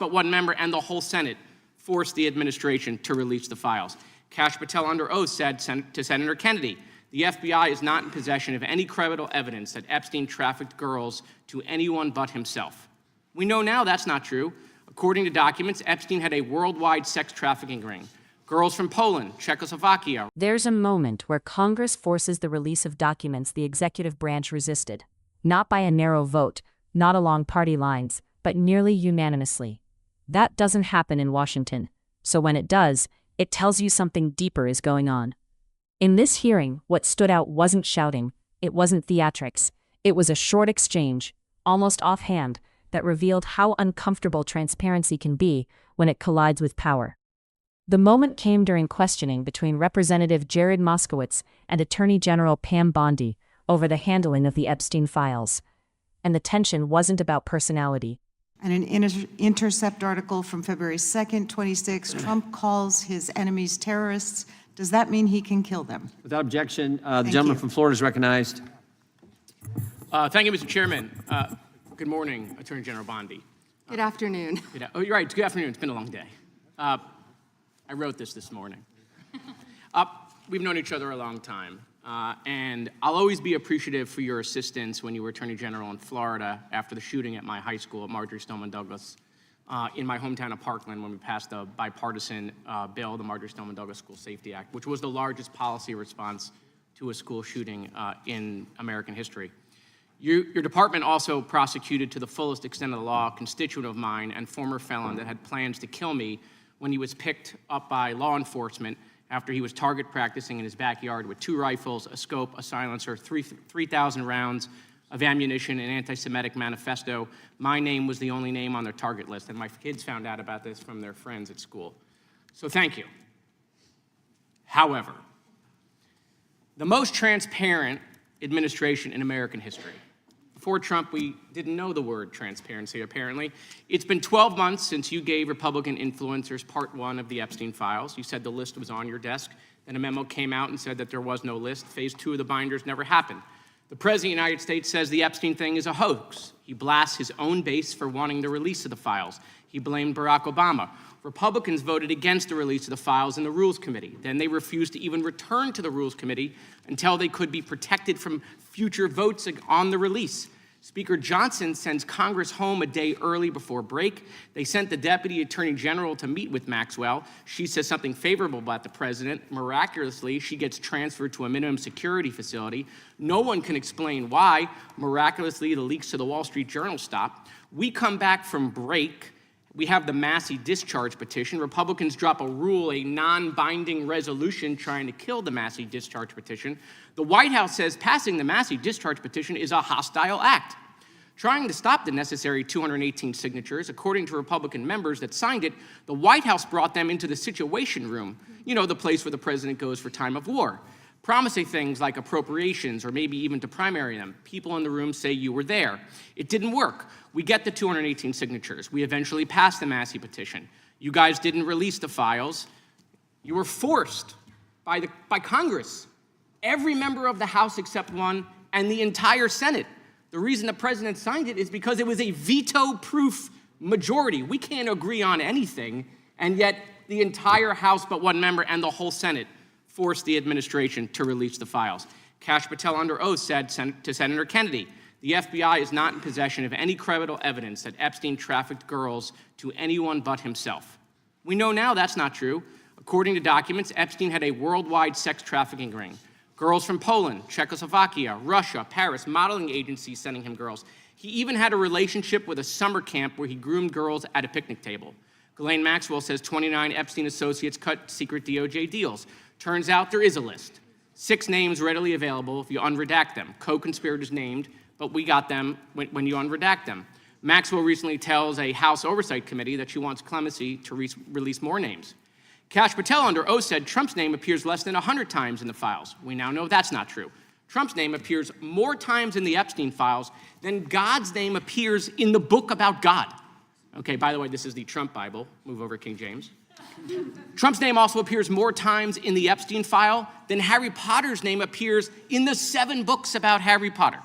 but one member and the whole Senate forced the administration to release the files. Kash Patel under oath said to Senator Kennedy, "The FBI is not in possession of any credible evidence that Epstein trafficked girls to anyone but himself." We know now that's not true. According to documents, Epstein had a worldwide sex trafficking ring. Girls from Poland, Czechoslovakia. There's a moment where Congress forces the release of documents the executive branch resisted. Not by a narrow vote, not along party lines, but nearly unanimously. That doesn't happen in Washington. So when it does, it tells you something deeper is going on. In this hearing, what stood out wasn't shouting, it wasn't theatrics. It was a short exchange, almost offhand, that revealed how uncomfortable transparency can be when it collides with power. The moment came during questioning between Representative Jared Moskowitz and Attorney General Pam Bondi over the handling of the Epstein files. And the tension wasn't about personality. And an Intercept article from February 2nd, 26, Trump calls his enemies terrorists. Does that mean he can kill them? Without objection, the gentleman from Florida is recognized. Thank you, Mr. Chairman. Good morning, Attorney General Bondi. Good afternoon. Oh, you're right. Good afternoon. It's been a long day. I wrote this morning. We've known each other a long time, and I'll always be appreciative for your assistance when you were Attorney General in Florida after the shooting at my high school at Marjory Stoneman Douglas in my hometown of Parkland when we passed a bipartisan bill, the Marjory Stoneman Douglas School Safety Act, which was the largest policy response to a school shooting in American history. Your department also prosecuted to the fullest extent of the law a constituent of mine and former felon that had plans to kill me when he was picked up by law enforcement after he was target practicing in his backyard with 2 rifles, a scope, a silencer, 3,000 rounds of ammunition, an anti-Semitic manifesto. My name was the only name on their target list, and my kids found out about this from their friends at school. So thank you. However, the most transparent administration in American history. Before Trump, we didn't know the word transparency, apparently. It's been 12 months since you gave Republican influencers part 1 of the Epstein files. You said the list was on your desk. Then a memo came out and said that there was no list. Phase 2 of the binders never happened. The President of the United States says the Epstein thing is a hoax. He blasts his own base for wanting the release of the files. He blamed Barack Obama. Republicans voted against the release of the files in the Rules Committee. Then they refused to even return to the Rules Committee until they could be protected from future votes on the release. Speaker Johnson sends Congress home a day early before break. They sent the Deputy Attorney General to meet with Maxwell. She says something favorable about the president. Miraculously, she gets transferred to a minimum security facility. No one can explain why. Miraculously, the leaks to the Wall Street Journal stop. We come back from break. We have the Massey discharge petition. Republicans drop a rule, a non-binding resolution trying to kill the Massey discharge petition. The White House says passing the Massey discharge petition is a hostile act. Trying to stop the necessary 218 signatures, according to Republican members that signed it, the White House brought them into the Situation Room, you know, the place where the president goes for time of war, promising things like appropriations or maybe even to primary them. People in the room say you were there. It didn't work. We get the 218 signatures. We eventually passed the Massey petition. You guys didn't release the files. You were forced by Congress, every member of the House except one, and the entire Senate. The reason the president signed it is because it was a veto-proof majority. We can't agree on anything, and yet the entire House but one member and the whole Senate forced the administration to release the files. Kash Patel under oath said to Senator Kennedy, "The FBI is not in possession of any credible evidence that Epstein trafficked girls to anyone but himself." We know now that's not true. According to documents, Epstein had a worldwide sex trafficking ring. Girls from Poland, Czechoslovakia, Russia, Paris, modeling agencies sending him girls. He even had a relationship with a summer camp where he groomed girls at a picnic table. Ghislaine Maxwell says 29 Epstein associates cut secret DOJ deals. Turns out there is a list. 6 names readily available if you unredact them. Co-conspirators named, but we got them when you unredact them. Maxwell recently tells a House Oversight Committee that she wants clemency to release more names. Kash Patel under oath said Trump's name appears less than 100 times in the files. We now know that's not true. Trump's name appears more times in the Epstein files than God's name appears in the book about God. Okay, by the way, this is the Trump Bible. Move over, King James. Trump's name also appears more times in the Epstein file than Harry Potter's name appears in the 7 books about Harry Potter.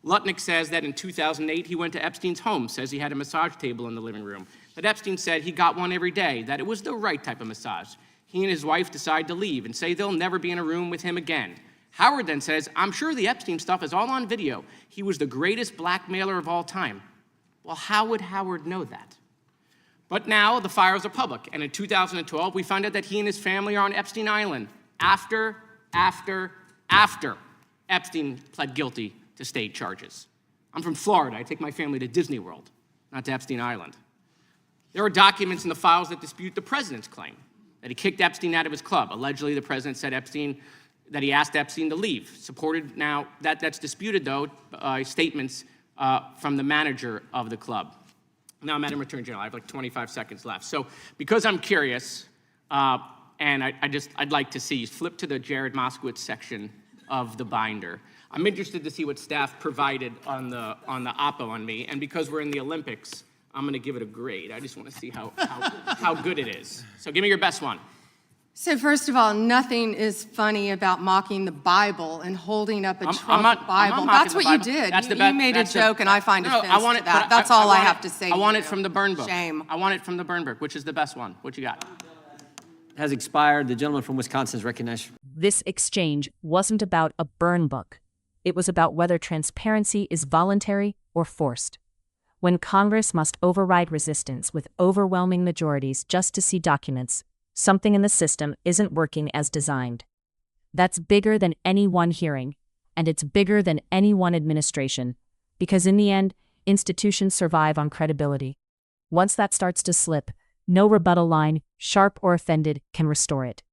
Lutnick says that in 2008, he went to Epstein's home, says he had a massage table in the living room, that Epstein said he got one every day, that it was the right type of massage. He and his wife decide to leave and say they'll never be in a room with him again. Howard then says, I'm sure the Epstein stuff is all on video. He was the greatest blackmailer of all time. Well, how would Howard know that? But now the files are public, and in 2012, we find out that he and his family are on Epstein Island after Epstein pled guilty to state charges. I'm from Florida. I take my family to Disney World, not to Epstein Island. There are documents in the files that dispute the president's claim that he kicked Epstein out of his club. Allegedly, the president said that he asked Epstein to leave. Supported now, that's disputed, though, statements from the manager of the club. Now, Madam Attorney General, I have like 25 seconds left. So because I'm curious, and I'd like to see, flip to the Jared Moskowitz section of the binder. I'm interested to see what staff provided on the oppo on me, and because we're in the Olympics, I'm gonna give it a grade. I just wanna see how good it is. So give me your best one. So first of all, nothing is funny about mocking the Bible and holding up a Trump Bible. That's what you did. You made a joke, and I find offense to that. That's all I have to say. I want it from the burn book. Shame. I want it from the burn book. Which is the best one? What you got? Has expired. The gentleman from Wisconsin is recognized. This exchange wasn't about a burn book. It was about whether transparency is voluntary or forced. When Congress must override resistance with overwhelming majorities just to see documents, something in the system isn't working as designed. That's bigger than any one hearing, and it's bigger than any one administration, because in the end, institutions survive on credibility. Once that starts to slip, no rebuttal line, sharp or offended, can restore it.